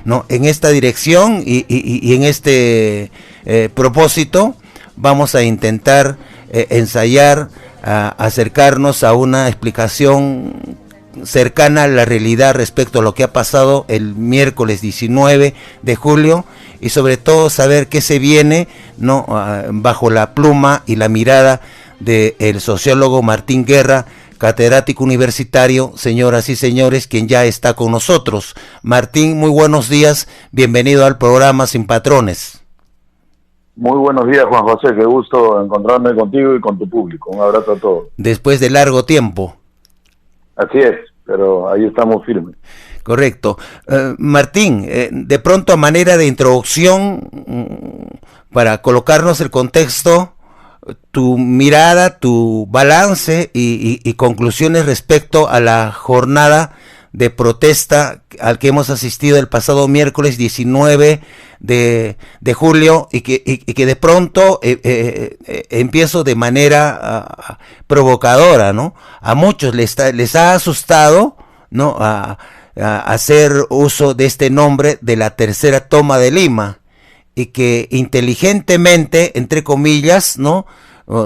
¿no? En esta dirección y en este propósito vamos a intentar ensayar acercarnos a una explicación cercana a la realidad respecto a lo que ha pasado el miércoles 19 de julio y sobre todo saber qué se viene, ¿no? Bajo la pluma y la mirada del sociólogo Martín Guerra, catedrático universitario, señoras y señores, quien ya está con nosotros. Martín, muy buenos días, bienvenido al programa Sin Patrones. Muy buenos días, Juan José, qué gusto encontrarme contigo y con tu público. Un abrazo a todos. Después de largo tiempo. Así es, pero ahí estamos firmes. Correcto. Martín, de pronto a manera de introducción, para colocarnos el contexto, tu mirada, tu balance y conclusiones respecto a la jornada de protesta al que hemos asistido el pasado miércoles 19 de julio y que de pronto empiezo de manera provocadora, ¿no? A muchos les ha asustado, ¿no? A hacer uso de este nombre de la tercera toma de Lima y que inteligentemente, entre comillas, ¿no?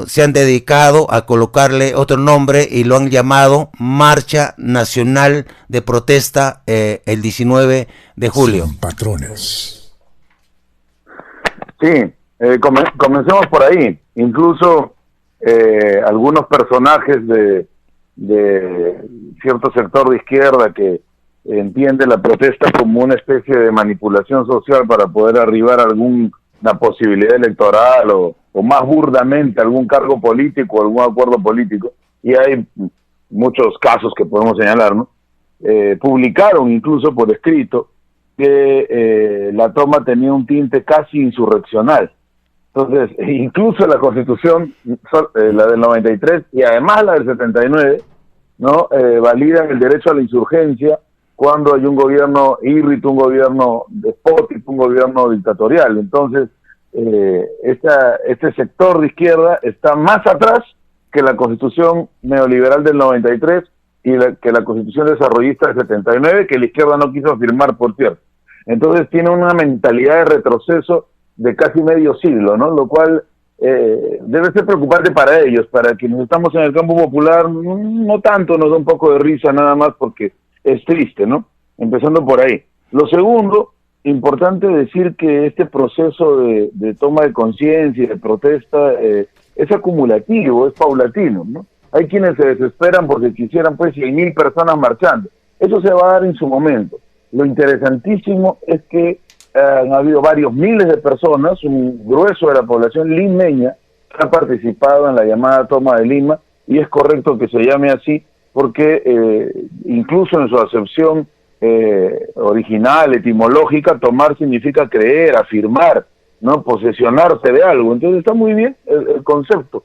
Se han dedicado a colocarle otro nombre y lo han llamado Marcha Nacional de Protesta el 19 de julio. Sin patrones. Sí, comencemos por ahí. Incluso algunos personajes de cierto sector de izquierda que entiende la protesta como una especie de manipulación social para poder arribar a alguna posibilidad electoral o más burdamente algún cargo político, algún acuerdo político, y hay muchos casos que podemos señalar, ¿no? Publicaron incluso por escrito que la toma tenía un tinte casi insurreccional. Entonces, incluso la Constitución, la del 93 y además la del 79, ¿no? Validan el derecho a la insurgencia cuando hay un gobierno híbrido, un gobierno despótico, un gobierno dictatorial. Entonces, este sector de izquierda está más atrás que la Constitución neoliberal del 93 y que la Constitución desarrollista del 79, que la izquierda no quiso firmar, por cierto. Entonces tiene una mentalidad de retroceso de casi medio siglo, ¿no? Lo cual debe ser preocupante para ellos. Para quienes estamos en el campo popular, no tanto, nos da un poco de risa nada más porque es triste, ¿no? Empezando por ahí. Lo segundo, importante decir que este proceso de toma de conciencia y de protesta es acumulativo, es paulatino, ¿no? Hay quienes se desesperan porque quisieran pues 100.000 personas marchando. Eso se va a dar en su momento. Lo interesantísimo es que han habido varios miles de personas, un grueso de la población limeña que ha participado en la llamada toma de Lima, y es correcto que se llame así porque incluso en su acepción original, etimológica, tomar significa creer, afirmar, ¿no? Posesionarse de algo. Entonces está muy bien el concepto,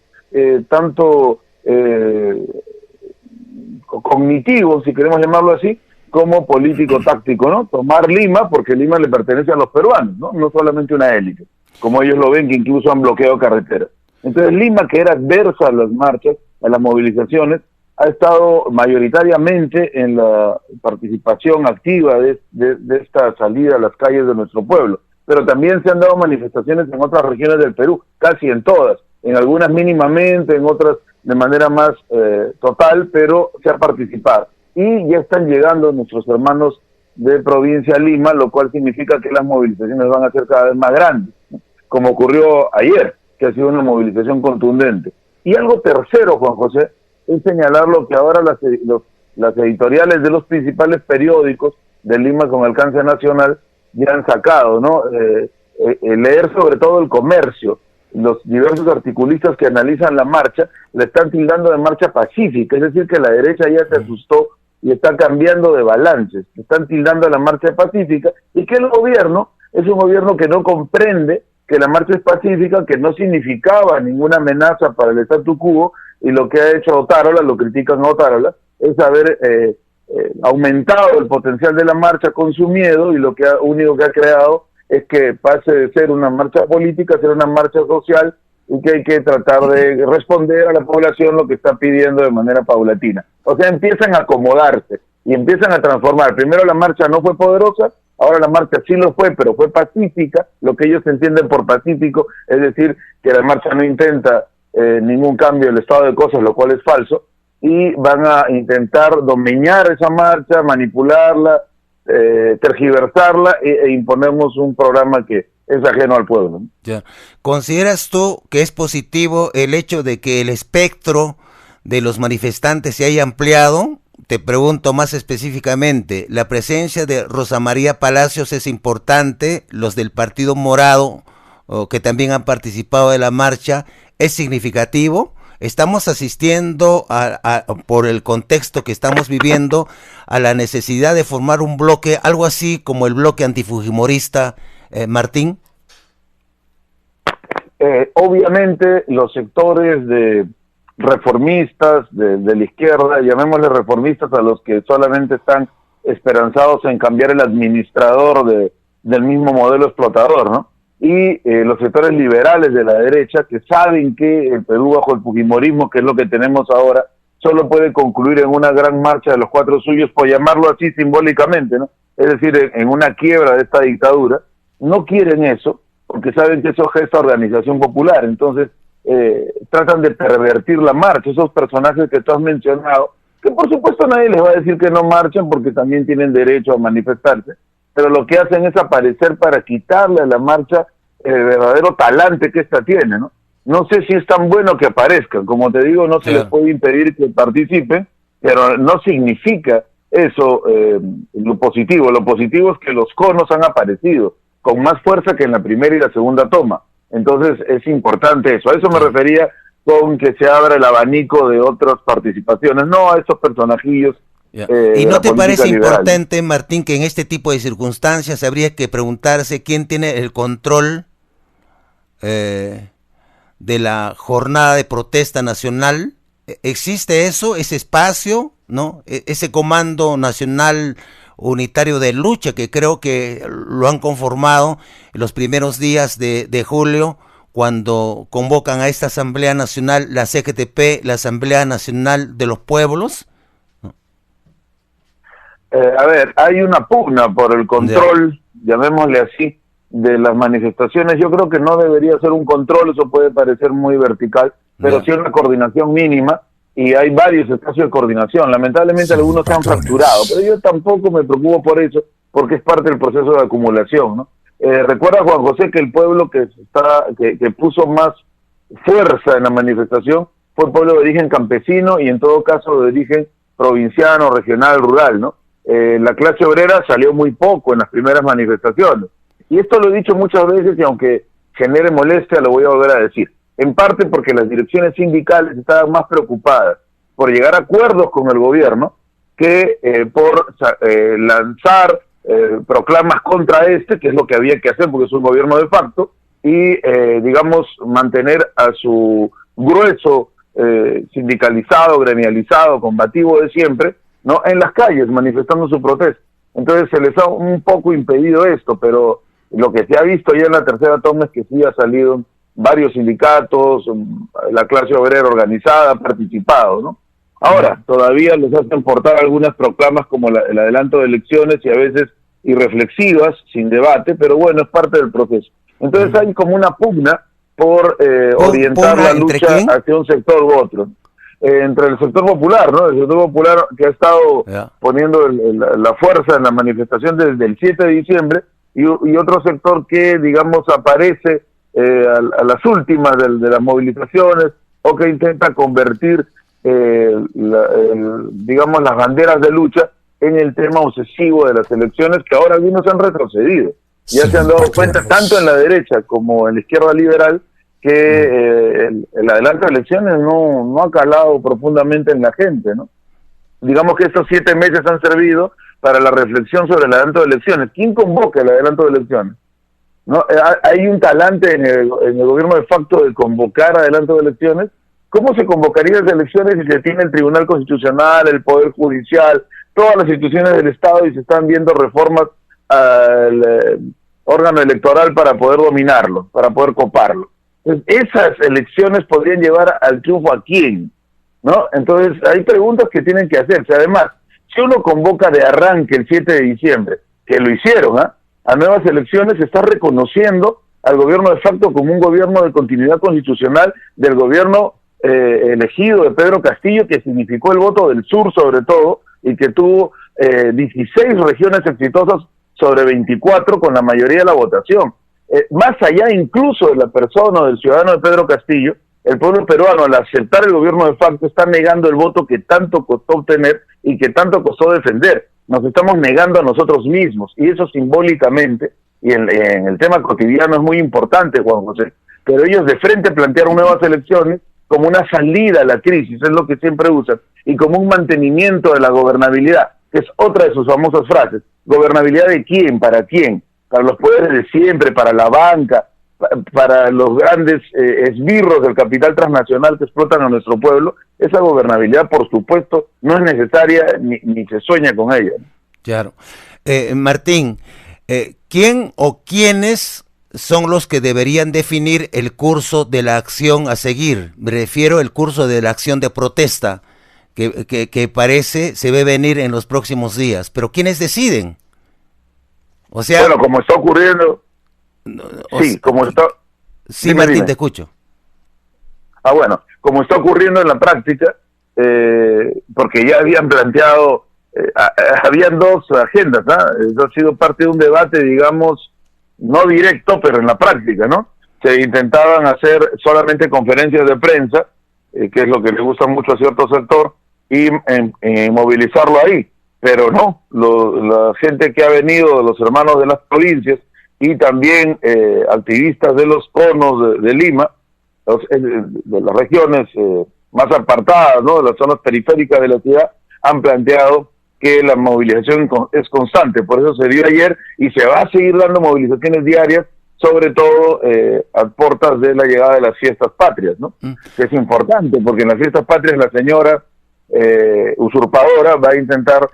tanto cognitivo, si queremos llamarlo así, como político-táctico, ¿no? Tomar Lima, porque Lima le pertenece a los peruanos, ¿no? No solamente una élite, como ellos lo ven, que incluso han bloqueado carreteras. Entonces Lima, que era adversa a las marchas, a las movilizaciones, ha estado mayoritariamente en la participación activa de esta salida a las calles de nuestro pueblo. Pero también se han dado manifestaciones en otras regiones del Perú, casi en todas, en algunas mínimamente, en otras de manera más total, pero se ha participado. Y ya están llegando nuestros hermanos de provincia Lima, lo cual significa que las movilizaciones van a ser cada vez más grandes, ¿no? Como ocurrió ayer, que ha sido una movilización contundente. Y algo tercero, Juan José, es señalar lo que ahora las editoriales de los principales periódicos de Lima con alcance nacional ya han sacado, ¿no? Leer sobre todo el Comercio, los diversos articulistas que analizan la marcha, le están tildando de marcha pacífica, es decir, que la derecha ya se asustó y está cambiando de balances, están tildando a la marcha pacífica, y que el gobierno es un gobierno que no comprende que la marcha es pacífica, que no significaba ninguna amenaza para el statu quo, y lo que ha hecho Otárola, lo critican a Otárola, es haber aumentado el potencial de la marcha con su miedo, y lo único que ha creado es que pase de ser una marcha política a ser una marcha social, y que hay que tratar de responder a la población lo que está pidiendo de manera paulatina. O sea, empiezan a acomodarse y empiezan a transformar. Primero la marcha no fue poderosa, Ahora la marcha sí lo fue, pero fue pacífica, lo que ellos entienden por pacífico, es decir, que la marcha no intenta ningún cambio del estado de cosas, lo cual es falso, y van a intentar domeñar esa marcha, manipularla, tergiversarla e imponemos un programa que es ajeno al pueblo, ¿no? Ya. ¿Consideras tú que es positivo el hecho de que el espectro de los manifestantes se haya ampliado? Te pregunto más específicamente, la presencia de Rosa María Palacios es importante, los del Partido Morado, que también han participado de la marcha, es significativo. Estamos asistiendo por el contexto que estamos viviendo a la necesidad de formar un bloque, algo así como el bloque antifujimorista, Martín. Obviamente los sectores de reformistas de la izquierda, llamémosle reformistas a los que solamente están esperanzados en cambiar el administrador del mismo modelo explotador, ¿no? Y los sectores liberales de la derecha que saben que el Perú bajo el fujimorismo, que es lo que tenemos ahora, solo puede concluir en una gran marcha de los cuatro suyos, por llamarlo así simbólicamente, ¿no? Es decir, en una quiebra de esta dictadura. No quieren eso, porque saben que eso gesta organización popular, entonces tratan de pervertir la marcha, esos personajes que tú has mencionado, que por supuesto nadie les va a decir que no marchen porque también tienen derecho a manifestarse, pero lo que hacen es aparecer para quitarle a la marcha el verdadero talante que ésta tiene, ¿no? No sé si es tan bueno que aparezcan, como te digo, no se les puede impedir que participen, pero no significa eso lo positivo es que los conos han aparecido con más fuerza que en la primera y la segunda toma. Entonces es importante eso. A eso me refería con que se abra el abanico de otras participaciones, no a esos personajillos. ¿Y no te parece importante, Martín, que en este tipo de circunstancias habría que preguntarse quién tiene el control de la jornada de protesta nacional? ¿Existe eso, ese espacio, no? Ese Comando Nacional Unitario de Lucha, que creo que lo han conformado en los primeros días de julio, cuando convocan a esta Asamblea Nacional, la CGTP, la Asamblea Nacional de los Pueblos. A ver, hay una pugna por el control, llamémosle así, de las manifestaciones. Yo creo que no debería ser un control, eso puede parecer muy vertical, pero sí una coordinación mínima, y hay varios espacios de coordinación. Lamentablemente algunos se han fracturado, pero yo tampoco me preocupo por eso, porque es parte del proceso de acumulación, ¿no? Recuerda, Juan José, que el pueblo que puso más fuerza en la manifestación fue el pueblo de origen campesino y en todo caso de origen provinciano, regional, rural, ¿no? La clase obrera salió muy poco en las primeras manifestaciones. Y esto lo he dicho muchas veces y aunque genere molestia lo voy a volver a decir. En parte porque las direcciones sindicales estaban más preocupadas por llegar a acuerdos con el gobierno que por lanzar proclamas contra que es lo que había que hacer porque es un gobierno de facto, y digamos mantener a su grueso sindicalizado, gremializado, combativo de siempre, ¿no?, en las calles manifestando su protesta. Entonces se les ha un poco impedido esto, pero lo que se ha visto ya en la tercera toma es que sí ha salido varios sindicatos, la clase obrera organizada ha participado, ¿no? Ahora, todavía les hacen portar algunas proclamas como el adelanto de elecciones y a veces irreflexivas, sin debate, pero bueno, es parte del proceso. Entonces hay como una pugna por orientar la lucha hacia un sector u otro. Entre el sector popular, ¿no? El sector popular que ha estado poniendo la fuerza en la manifestación desde el 7 de diciembre y otro sector que, digamos, aparece a las últimas de las movilizaciones o que intenta convertir, digamos, las banderas de lucha en el tema obsesivo de las elecciones, que ahora algunos han retrocedido. Ya se han dado cuenta, tanto en la derecha como en la izquierda liberal, que el adelanto de elecciones no ha calado profundamente en la gente, ¿no? Digamos que estos 7 meses han servido para la reflexión sobre el adelanto de elecciones. ¿Quién convoca el adelanto de elecciones? ¿No? Hay un talante en el gobierno de facto de convocar adelanto de elecciones. ¿Cómo se convocarían las elecciones si se tiene el Tribunal Constitucional, el Poder Judicial, todas las instituciones del Estado y se están viendo reformas al órgano electoral para poder dominarlo, para poder coparlo? Entonces, esas elecciones podrían llevar al triunfo a quién, ¿no? Entonces, hay preguntas que tienen que hacerse. Además, si uno convoca de arranque el 7 de diciembre, que lo hicieron, a nuevas elecciones, está reconociendo al gobierno de facto como un gobierno de continuidad constitucional del gobierno elegido de Pedro Castillo, que significó el voto del sur sobre todo, y que tuvo 16 regiones exitosas sobre 24 con la mayoría de la votación. Más allá incluso de la persona o del ciudadano de Pedro Castillo, el pueblo peruano, al aceptar el gobierno de facto, está negando el voto que tanto costó obtener y que tanto costó defender. Nos estamos negando a nosotros mismos, y eso simbólicamente, y en el tema cotidiano es muy importante, Juan José, pero ellos de frente plantearon nuevas elecciones como una salida a la crisis, es lo que siempre usan, y como un mantenimiento de la gobernabilidad, que es otra de sus famosas frases. ¿Gobernabilidad de quién? ¿Para quién? Para los poderes de siempre, para la banca, para los grandes esbirros del capital transnacional que explotan a nuestro pueblo. Esa gobernabilidad, por supuesto, no es necesaria ni se sueña con ella. Claro. Martín, ¿quién o quiénes son los que deberían definir el curso de la acción a seguir? Me refiero al curso de la acción de protesta que parece se ve venir en los próximos días. Pero ¿quiénes deciden? O sea, bueno, como está ocurriendo... Sí, Martín, te escucho. Bueno, como está ocurriendo en la práctica, porque ya habían planteado, habían dos agendas, eso ha sido parte de un debate, digamos, no directo, pero en la práctica, ¿no? Se intentaban hacer solamente conferencias de prensa, que es lo que le gusta mucho a cierto sector, y movilizarlo ahí, pero no, la gente que ha venido, los hermanos de las provincias, y también activistas de los conos de Lima, de las regiones más apartadas, ¿no?, de las zonas periféricas de la ciudad, han planteado que la movilización es constante. Por eso se dio ayer y se va a seguir dando movilizaciones diarias, sobre todo a puertas de la llegada de las fiestas patrias, ¿no? Que es importante, porque en las fiestas patrias la señora usurpadora va a intentar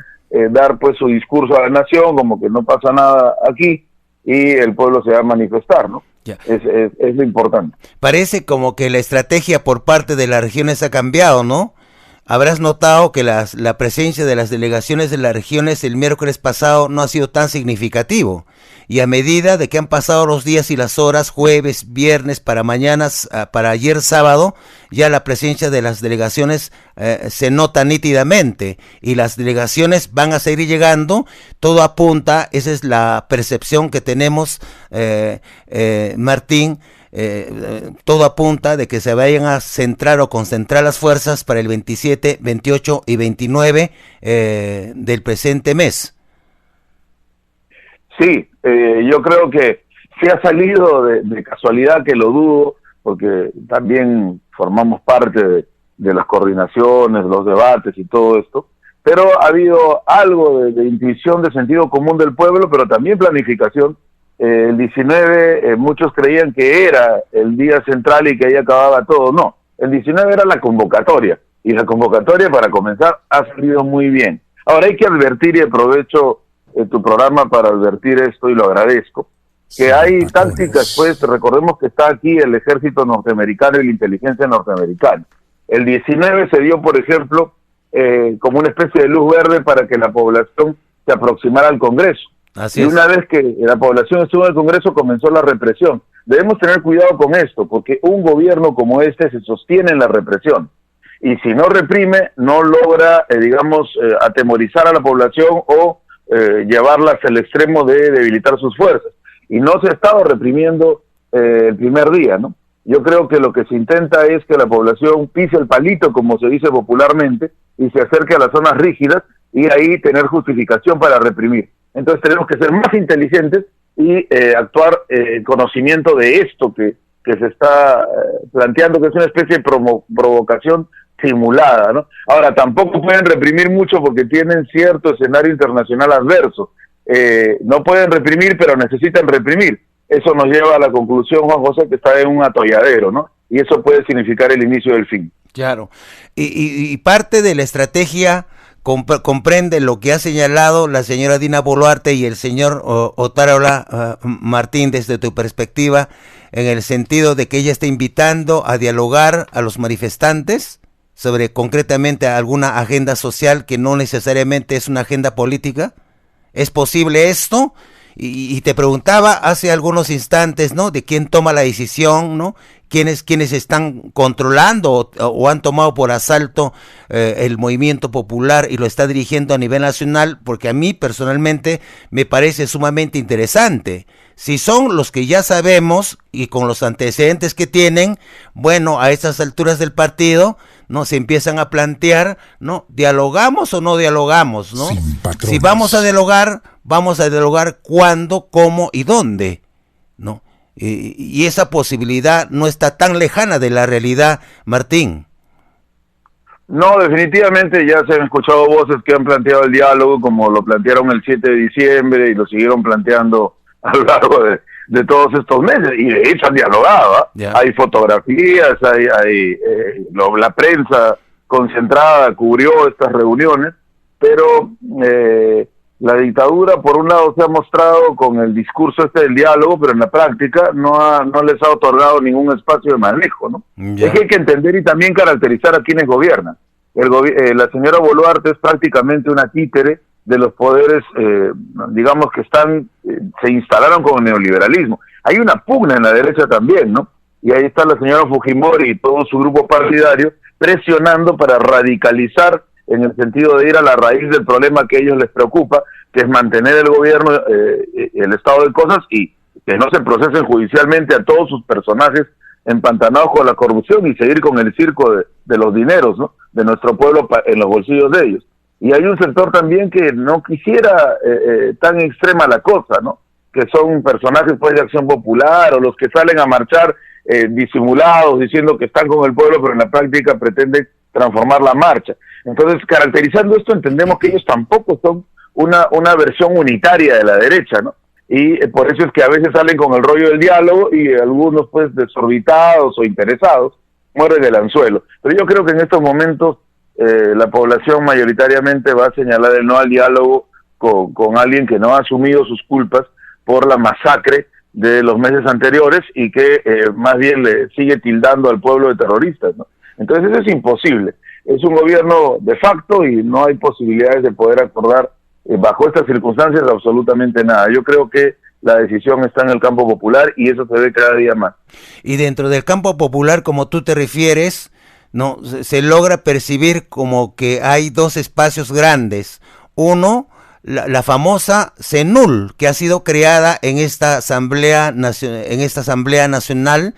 dar pues su discurso a la nación, como que no pasa nada aquí, y el pueblo se va a manifestar, ¿no? Es lo importante. Parece como que la estrategia por parte de las regiones ha cambiado, ¿no? Habrás notado que la presencia de las delegaciones de las regiones el miércoles pasado no ha sido tan significativo, y a medida de que han pasado los días y las horas, jueves, viernes, para mañana, para ayer sábado, ya la presencia de las delegaciones se nota nítidamente, y las delegaciones van a seguir llegando. Todo apunta, esa es la percepción que tenemos, Martín, todo apunta de que se vayan a centrar o concentrar las fuerzas para el 27, 28 y 29 del presente mes. Sí, yo creo que se ha salido de casualidad, que lo dudo, porque también formamos parte de las coordinaciones, los debates y todo esto, pero ha habido algo de intuición, de sentido común del pueblo, pero también planificación. El 19 muchos creían que era el día central y que ahí acababa todo. No, el 19 era la convocatoria, y la convocatoria, para comenzar, ha salido muy bien. Ahora hay que advertir, y aprovecho tu programa para advertir esto, y lo agradezco, que hay tácticas, pues recordemos que está aquí el ejército norteamericano y la inteligencia norteamericana. El 19 se dio, por ejemplo, como una especie de luz verde para que la población se aproximara al Congreso. Así es. Y una vez que la población estuvo en el Congreso, comenzó la represión. Debemos tener cuidado con esto, porque un gobierno como este se sostiene en la represión, y si no reprime, no logra, atemorizar a la población o llevarla hasta el extremo de debilitar sus fuerzas. Y no se ha estado reprimiendo el primer día, ¿no? Yo creo que lo que se intenta es que la población pise el palito, como se dice popularmente, y se acerque a las zonas rígidas, y ahí tener justificación para reprimir. Entonces tenemos que ser más inteligentes y actuar en conocimiento de esto que se está planteando, que es una especie de provocación simulada, ¿no? Ahora, tampoco pueden reprimir mucho porque tienen cierto escenario internacional adverso. No pueden reprimir, pero necesitan reprimir. Eso nos lleva a la conclusión, Juan José, que está en un atolladero, ¿no? Y eso puede significar el inicio del fin. Claro. Y parte de la estrategia comprende lo que ha señalado la señora Dina Boluarte y el señor Otárola Martín, desde tu perspectiva, en el sentido de que ella está invitando a dialogar a los manifestantes sobre concretamente alguna agenda social que no necesariamente es una agenda política. ¿Es posible esto? Y te preguntaba hace algunos instantes, ¿no? De quién toma la decisión, ¿no? Quiénes están controlando o han tomado por asalto el movimiento popular y lo está dirigiendo a nivel nacional, porque a mí personalmente me parece sumamente interesante. Si son los que ya sabemos y con los antecedentes que tienen, bueno, a estas alturas del partido, ¿no? Se empiezan a plantear, ¿no? ¿Dialogamos o no dialogamos, no? Si vamos a dialogar cuándo, cómo y dónde, ¿no? Y esa posibilidad no está tan lejana de la realidad, Martín. No, definitivamente ya se han escuchado voces que han planteado el diálogo, como lo plantearon el 7 de diciembre y lo siguieron planteando a lo largo de todos estos meses, y de hecho han dialogado, ¿eh? Hay fotografías, la prensa concentrada cubrió estas reuniones, pero la dictadura por un lado se ha mostrado con el discurso del diálogo, pero en la práctica no les ha otorgado ningún espacio de manejo, ¿no? Es que hay que entender y también caracterizar a quienes gobiernan. La señora Boluarte es prácticamente una títere de los poderes, digamos que se instalaron con el neoliberalismo. Hay una pugna en la derecha también, ¿no? Y ahí está la señora Fujimori y todo su grupo partidario presionando para radicalizar en el sentido de ir a la raíz del problema que a ellos les preocupa, que es mantener el gobierno, el estado de cosas, y que no se procesen judicialmente a todos sus personajes empantanados con la corrupción y seguir con el circo de los dineros, ¿no? De nuestro pueblo en los bolsillos de ellos. Y hay un sector también que no quisiera tan extrema la cosa, ¿no? Que son personajes pues de Acción Popular o los que salen a marchar disimulados, diciendo que están con el pueblo, pero en la práctica pretenden transformar la marcha. Entonces, caracterizando esto, entendemos que ellos tampoco son una versión unitaria de la derecha, ¿no? Y por eso es que a veces salen con el rollo del diálogo y algunos pues desorbitados o interesados mueren del anzuelo. Pero yo creo que en estos momentos la población mayoritariamente va a señalar el no al diálogo con alguien que no ha asumido sus culpas por la masacre de los meses anteriores y que más bien le sigue tildando al pueblo de terroristas, ¿no? Entonces eso es imposible. Es un gobierno de facto y no hay posibilidades de poder acordar bajo estas circunstancias absolutamente nada. Yo creo que la decisión está en el campo popular y eso se ve cada día más. Y dentro del campo popular, como tú te refieres, no se logra percibir como que hay dos espacios grandes. Uno, la famosa CENUL, que ha sido creada en esta Asamblea Nacional,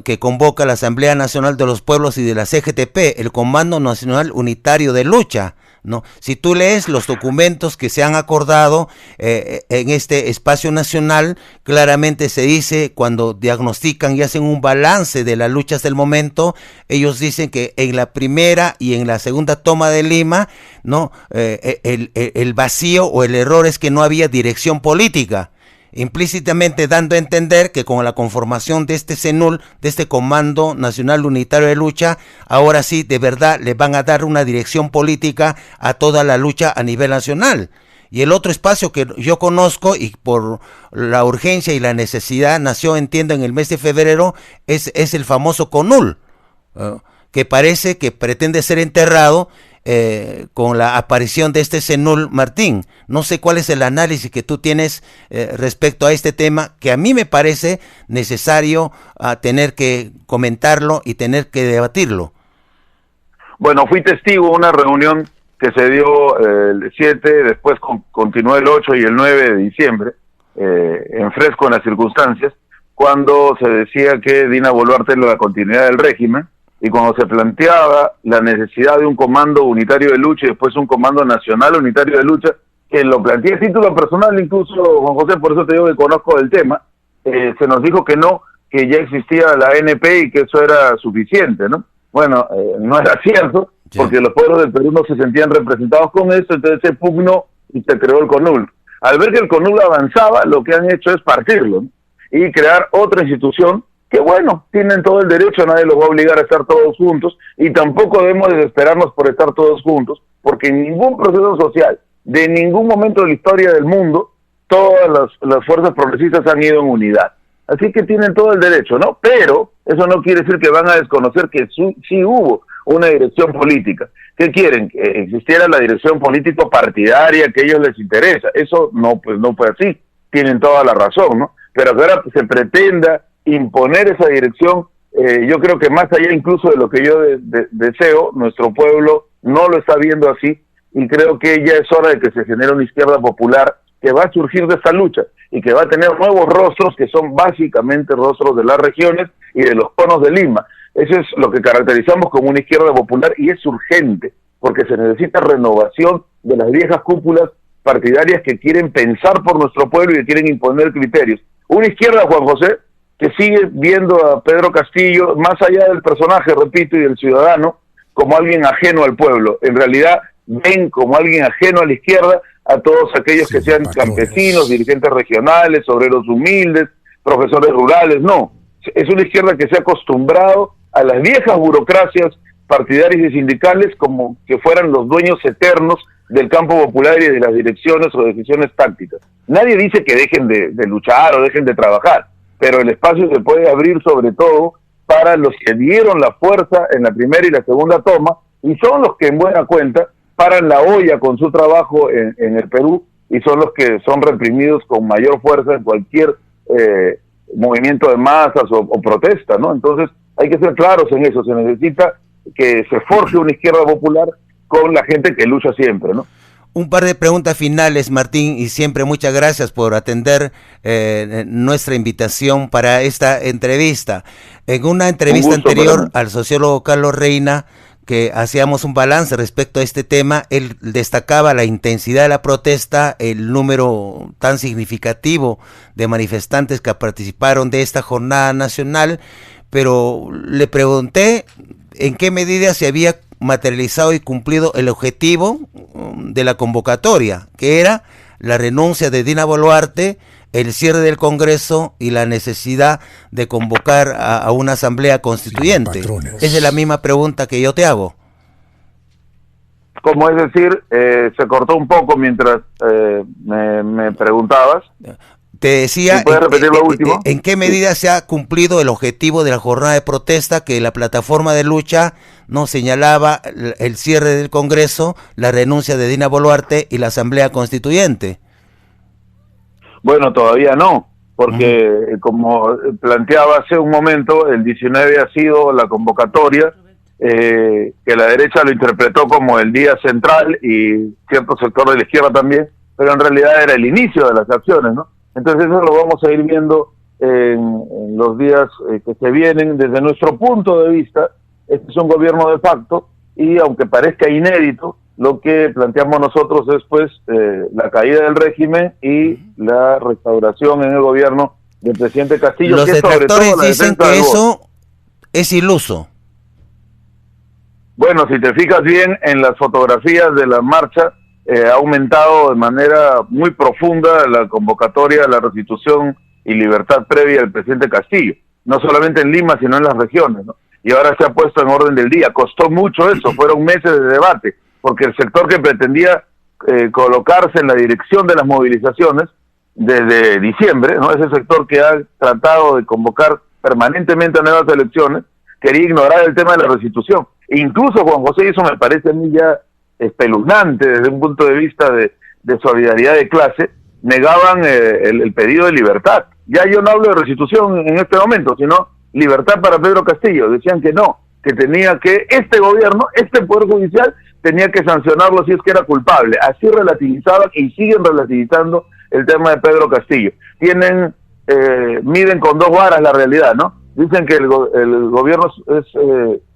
que convoca la Asamblea Nacional de los Pueblos y de la CGTP, el Comando Nacional Unitario de Lucha, ¿no? Si tú lees los documentos que se han acordado en este espacio nacional, claramente se dice, cuando diagnostican y hacen un balance de las luchas del momento, ellos dicen que en la primera y en la segunda toma de Lima, ¿no? El vacío o el error es que no había dirección política, implícitamente dando a entender que con la conformación de este CENUL, de este Comando Nacional Unitario de Lucha, ahora sí de verdad le van a dar una dirección política a toda la lucha a nivel nacional. Y el otro espacio que yo conozco y por la urgencia y la necesidad nació, entiendo, en el mes de febrero, es el famoso CONUL, que parece que pretende ser enterrado con la aparición de este CENUL. Martín, no sé cuál es el análisis que tú tienes respecto a este tema, que a mí me parece necesario tener que comentarlo y tener que debatirlo. Bueno, fui testigo de una reunión que se dio el 7, después continuó el 8 y el 9 de diciembre, en fresco en las circunstancias, cuando se decía que Dina Boluarte era la continuidad del régimen, y cuando se planteaba la necesidad de un comando unitario de lucha y después un comando nacional unitario de lucha, que lo planteé a título personal, incluso, Juan José, por eso te digo que conozco del tema, se nos dijo que no, que ya existía la ANP y que eso era suficiente, ¿no? Bueno, no era cierto, porque los pueblos del Perú no se sentían representados con eso, entonces se pugnó y se creó el CONUL. Al ver que el CONUL avanzaba, lo que han hecho es partirlo, ¿no? Y crear otra institución que bueno, tienen todo el derecho, nadie los va a obligar a estar todos juntos, y tampoco debemos desesperarnos por estar todos juntos, porque en ningún proceso social, de ningún momento de la historia del mundo, todas las fuerzas progresistas han ido en unidad. Así que tienen todo el derecho, ¿no? Pero eso no quiere decir que van a desconocer que sí hubo una dirección política. ¿Qué quieren? Que existiera la dirección político partidaria que a ellos les interesa. Eso no, pues no fue así. tienen toda la razón, ¿no? Pero que ahora se pretenda imponer esa dirección, yo creo que más allá incluso de lo que yo deseo, nuestro pueblo no lo está viendo así, y creo que ya es hora de que se genere una izquierda popular que va a surgir de esta lucha y que va a tener nuevos rostros que son básicamente rostros de las regiones y de los conos de Lima. Eso es lo que caracterizamos como una izquierda popular, y es urgente, porque se necesita renovación de las viejas cúpulas partidarias que quieren pensar por nuestro pueblo y que quieren imponer criterios. Una izquierda, Juan José, que sigue viendo a Pedro Castillo, más allá del personaje, repito, y del ciudadano, como alguien ajeno al pueblo. En realidad ven como alguien ajeno a la izquierda a todos aquellos que sean campesinos, dirigentes regionales, obreros humildes, profesores rurales. No, es una izquierda que se ha acostumbrado a las viejas burocracias partidarias y sindicales como que fueran los dueños eternos del campo popular y de las direcciones o decisiones tácticas. Nadie dice que dejen de luchar o dejen de trabajar, pero el espacio se puede abrir sobre todo para los que dieron la fuerza en la primera y la segunda toma, y son los que en buena cuenta paran la olla con su trabajo en el Perú, y son los que son reprimidos con mayor fuerza en cualquier movimiento de masas o protesta, ¿no? Entonces hay que ser claros en eso. Se necesita que se forje una izquierda popular con la gente que lucha siempre, ¿no? Un par de preguntas finales, Martín, y siempre muchas gracias por atender nuestra invitación para esta entrevista. En una entrevista anterior al sociólogo Carlos Reina, que hacíamos un balance respecto a este tema, él destacaba la intensidad de la protesta, el número tan significativo de manifestantes que participaron de esta jornada nacional, pero le pregunté en qué medida se había materializado y cumplido el objetivo de la convocatoria, que era la renuncia de Dina Boluarte, el cierre del Congreso y la necesidad de convocar a una asamblea constituyente. Esa es la misma pregunta que yo te hago. Como es decir, se cortó un poco mientras me preguntabas. Te decía, ¿puedes repetir lo último? ¿En qué medida se ha cumplido el objetivo de la jornada de protesta que la plataforma de lucha no señalaba el cierre del Congreso, la renuncia de Dina Boluarte y la Asamblea Constituyente? Bueno, todavía no, porque como planteaba hace un momento, el 19 ha sido la convocatoria, que la derecha lo interpretó como el día central y cierto sector de la izquierda también, pero en realidad era el inicio de las acciones, ¿no? Entonces eso lo vamos a ir viendo en los días que se vienen. Desde nuestro punto de vista, este es un gobierno de facto, y aunque parezca inédito, lo que planteamos nosotros es pues la caída del régimen y la restauración en el gobierno del presidente Castillo. Los detractores dicen que eso es iluso. Bueno, si te fijas bien en las fotografías de la marcha, ha aumentado de manera muy profunda la convocatoria a la restitución y libertad previa del presidente Castillo, no solamente en Lima, sino en las regiones, ¿no? Y ahora se ha puesto en orden del día. Costó mucho eso, fueron meses de debate, porque el sector que pretendía colocarse en la dirección de las movilizaciones desde diciembre, ¿no? Ese sector que ha tratado de convocar permanentemente a nuevas elecciones, quería ignorar el tema de la restitución. E incluso, Juan José, y eso me parece a mí ya espeluznante desde un punto de vista de solidaridad de clase, negaban el pedido de libertad. Ya yo no hablo de restitución en este momento, sino libertad para Pedro Castillo. Decían que no, que tenía que este gobierno, este Poder Judicial, tenía que sancionarlo si es que era culpable. Así relativizaban y siguen relativizando el tema de Pedro Castillo. Miden con dos varas la realidad, ¿no? Dicen que el gobierno es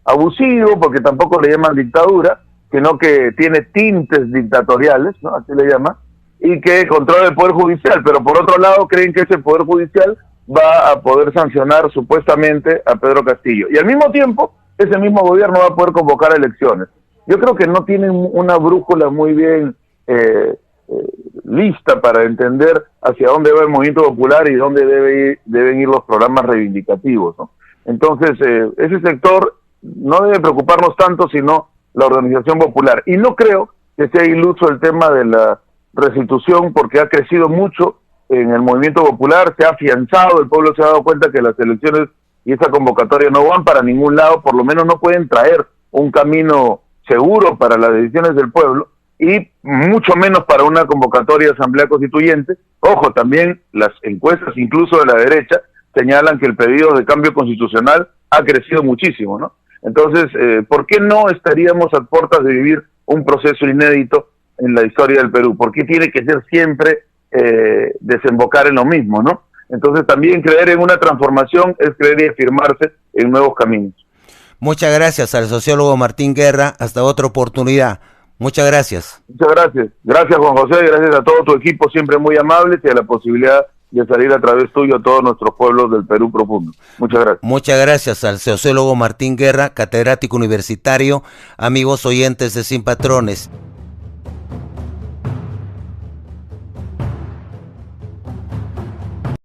abusivo porque tampoco le llaman dictadura, sino que tiene tintes dictatoriales, ¿no? Así le llaman, y que controla el Poder Judicial, pero por otro lado creen que ese Poder Judicial va a poder sancionar supuestamente a Pedro Castillo. Y al mismo tiempo, ese mismo gobierno va a poder convocar elecciones. Yo creo que no tienen una brújula muy bien lista para entender hacia dónde va el movimiento popular y dónde deben ir los programas reivindicativos, ¿no? Entonces, ese sector no debe preocuparnos tanto, sino la organización popular. Y no creo que sea iluso el tema de la restitución, porque ha crecido mucho en el movimiento popular, se ha afianzado, el pueblo se ha dado cuenta que las elecciones y esa convocatoria no van para ningún lado, por lo menos no pueden traer un camino seguro para las decisiones del pueblo, y mucho menos para una convocatoria de asamblea constituyente. Ojo, también las encuestas, incluso de la derecha, señalan que el pedido de cambio constitucional ha crecido muchísimo, ¿no? Entonces, ¿por qué no estaríamos a puertas de vivir un proceso inédito en la historia del Perú? ¿Por qué tiene que ser siempre desembocar en lo mismo, no? Entonces, también creer en una transformación es creer y afirmarse en nuevos caminos. Muchas gracias al sociólogo Martín Guerra. Hasta otra oportunidad. Muchas gracias. Muchas gracias. Gracias, Juan José, gracias a todo tu equipo, siempre muy amables, y a la posibilidad de salir a través tuyo a todos nuestros pueblos del Perú profundo. Muchas gracias. Muchas gracias al sociólogo Martín Guerra, catedrático universitario, amigos oyentes de Sin Patrones.